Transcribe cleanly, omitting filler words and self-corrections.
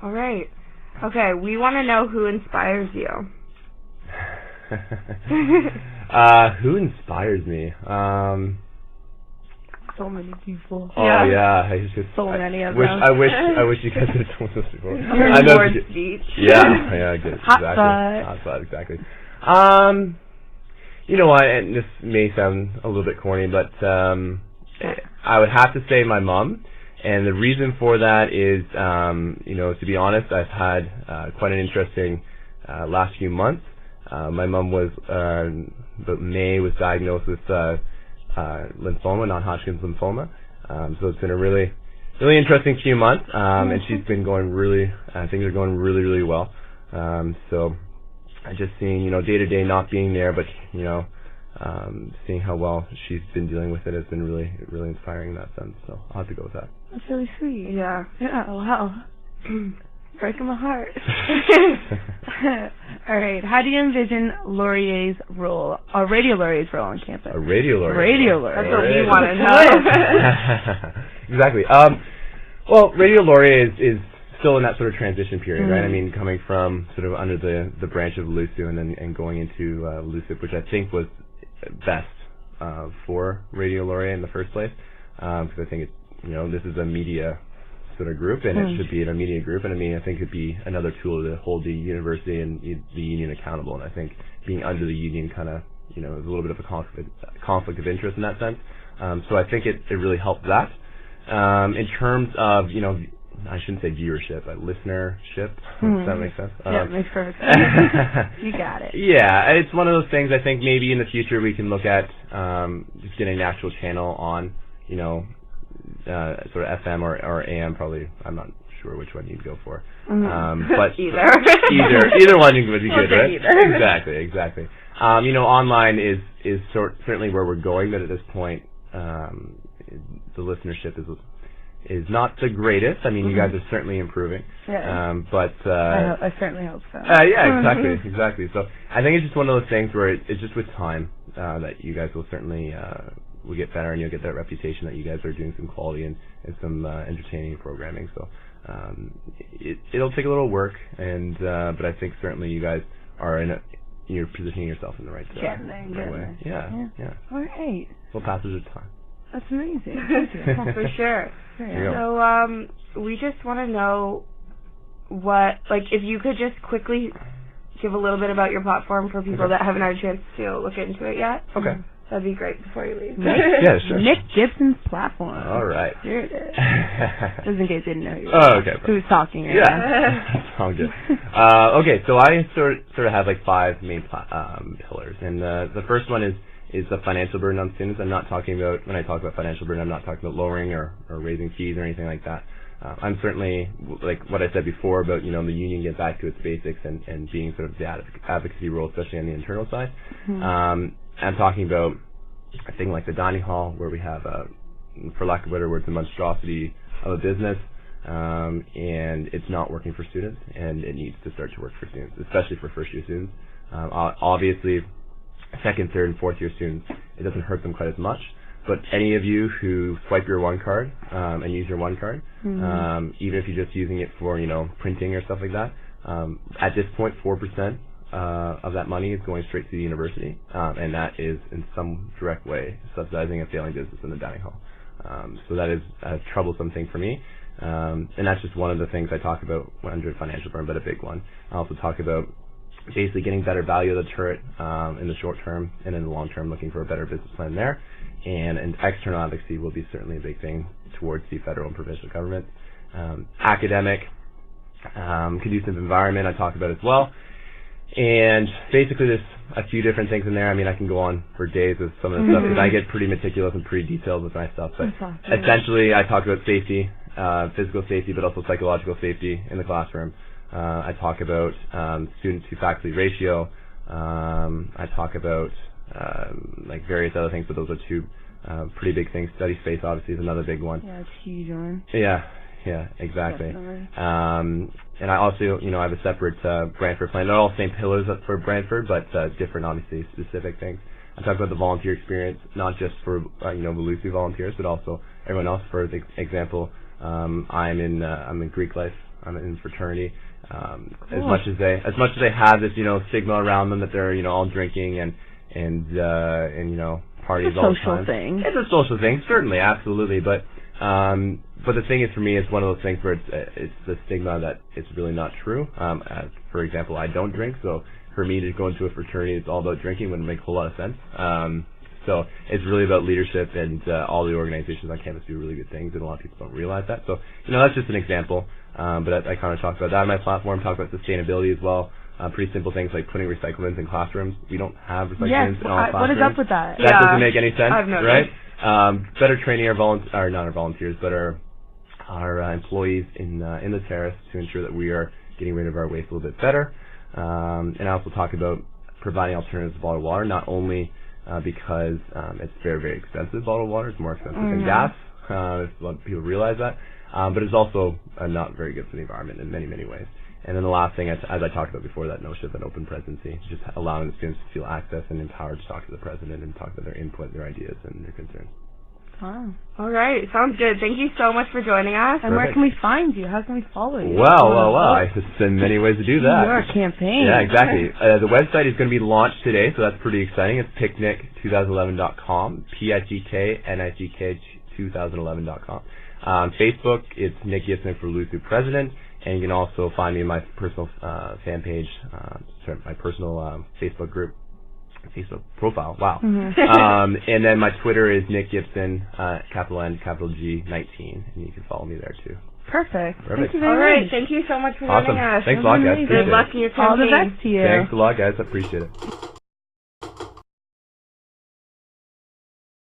All right. Okay, we want to know who inspires you. Who inspires me? So many people. Oh yeah, so many of them. I wish you guys had told us before. I know. Speech. Yeah, good. Hot spot, exactly. You know what? And this may sound a little bit corny, but I would have to say my mom. And the reason for that is, to be honest, I've had quite an interesting last few months. My mom was, about May, was diagnosed with lymphoma, non-Hodgkin's lymphoma. So it's been a really, really interesting few months, and she's been going things are going really, really well. So I just seeing, day to day not being there, but, seeing how well she's been dealing with it has been really, really inspiring in that sense. So I'll have to go with that. That's really sweet. Yeah. Yeah, wow. Breaking my heart. All right. How do you envision Laurier's role, or Radio Laurier's role on campus? A Radio Laurier. Radio Laurier. That's what we want to know. Exactly. Well, Radio Laurier is still in that sort of transition period, right? I mean, coming from sort of under the branch of WLUSU and going into WLUSU, which I think was best for Radio Laurier in the first place, because I think this is a media sort of group, and it should be a media group, and I think it'd be another tool to hold the university and the union accountable, and I think being under the union kind of, is a little bit of a conflict of interest in that sense. So I think it really helped that. In terms of, I shouldn't say viewership, but listenership. Does that make sense? Yeah, it makes perfect sense. You got it. Yeah, it's one of those things I think maybe in the future we can look at just getting an actual channel on, sort of FM or AM probably. I'm not sure which one you'd go for. But either one would be good, right? Exactly. Online is certainly where we're going, but at this point, the listenership is not the greatest. I mean, you guys are certainly improving. Yeah. But I certainly hope so. Yeah, exactly. So I think it's just one of those things where it's just with time that you guys will certainly will get better, and you'll get that reputation that you guys are doing some quality and some entertaining programming. So it'll take a little work, and but I think certainly you guys are you're positioning yourself in the right way. Yeah. All right. Full passage of time. That's amazing. For sure. So we just want to know if you could just quickly give a little bit about your platform for people that haven't had a chance to look into it yet. Okay. That'd be great before you leave. Yeah, sure. Nick Gibson's platform. All right. Here it is. Just in case you didn't know who's talking right now. All good. Okay, so I sort of have 5 main pillars, and the first one is the financial burden on students. I'm not talking about, when I talk about financial burden, I'm not talking about lowering or raising fees or anything like that. I'm certainly, like what I said before about, the union get back to its basics and being sort of the advocacy role, especially on the internal side. I'm talking about a thing like the dining hall, where we have, for lack of better words, a monstrosity of a business, and it's not working for students, and it needs to start to work for students, especially for first-year students. Obviously, second, third, and fourth-year students, it doesn't hurt them quite as much. But any of you who swipe your one card and use your one card, even if you're just using it for, printing or stuff like that, at this point, 4% of that money is going straight to the university, and that is in some direct way subsidizing a failing business in the dining hall. So that is a troublesome thing for me, and that's just one of the things I talk about under financial burden, but a big one. I also talk about basically getting better value of the turret in the short term, and in the long term looking for a better business plan there. And external advocacy will be certainly a big thing towards the federal and provincial government. Academic, conducive environment I talk about as well. And basically there's a few different things in there. I mean, I can go on for days with some of the stuff, because I get pretty meticulous and pretty detailed with my stuff. But essentially I talk about safety, physical safety, but also psychological safety in the classroom. I talk about student to faculty ratio. I talk about various other things, but those are 2 pretty big things. Study space obviously is another big one. Yeah, it's a huge one. Yeah, exactly. And I also, I have a separate Brantford plan. They're all same pillars for Brantford, but different, obviously, specific things. I talk about the volunteer experience, not just for WLUSU volunteers, but also everyone else. For example, I'm in Greek life in fraternity. Cool. As much as they have this, stigma around them that they're, all drinking and parties all the time. It's a social thing. It's a social thing, certainly, absolutely. But the thing is, for me, it's one of those things where it's the stigma that it's really not true. As, for example, I don't drink, so for me to go into a fraternity, it's all about drinking wouldn't make a whole lot of sense. So it's really about leadership, and all the organizations on campus do really good things, and a lot of people don't realize that. So, that's just an example. But I kind of talk about that on my platform, talk about sustainability as well. Pretty simple things like putting recycle bins in classrooms. We don't have recycle bins in all classrooms. What is up with that? That doesn't make any sense, I've noticed. right? Better training our not our volunteers, but our employees in the terrace to ensure that we are getting rid of our waste a little bit better. And I also talk about providing alternatives to bottled water, not only because it's very, very expensive. Bottled water is more expensive than gas. If a lot of people realize that. But it's also not very good for the environment in many, many ways. And then the last thing, as I talked about before, that notion of an open presidency, just allowing the students to feel access and empowered to talk to the president and talk about their input, their ideas, and their concerns. Wow. All right, sounds good. Thank you so much for joining us. And where can we find you? How can we follow you? Well. There's many ways to do that. Your campaign. Yeah, exactly. The website is going to be launched today, so that's pretty exciting. It's picnic2011.com, PICK2011.com. Facebook, it's Nick Gibson for WLUSU President, and you can also find me in my personal fan page, my personal Facebook group. Facebook profile. Wow. Mm-hmm. And then my Twitter is Nick Gibson, capital N, capital G, 19, and you can follow me there too. Perfect. Thank you very All right. much. Thank you so much for joining us. Thanks a lot, guys. Good luck in your campaign. All the best to you. Thanks a lot, guys. I appreciate it.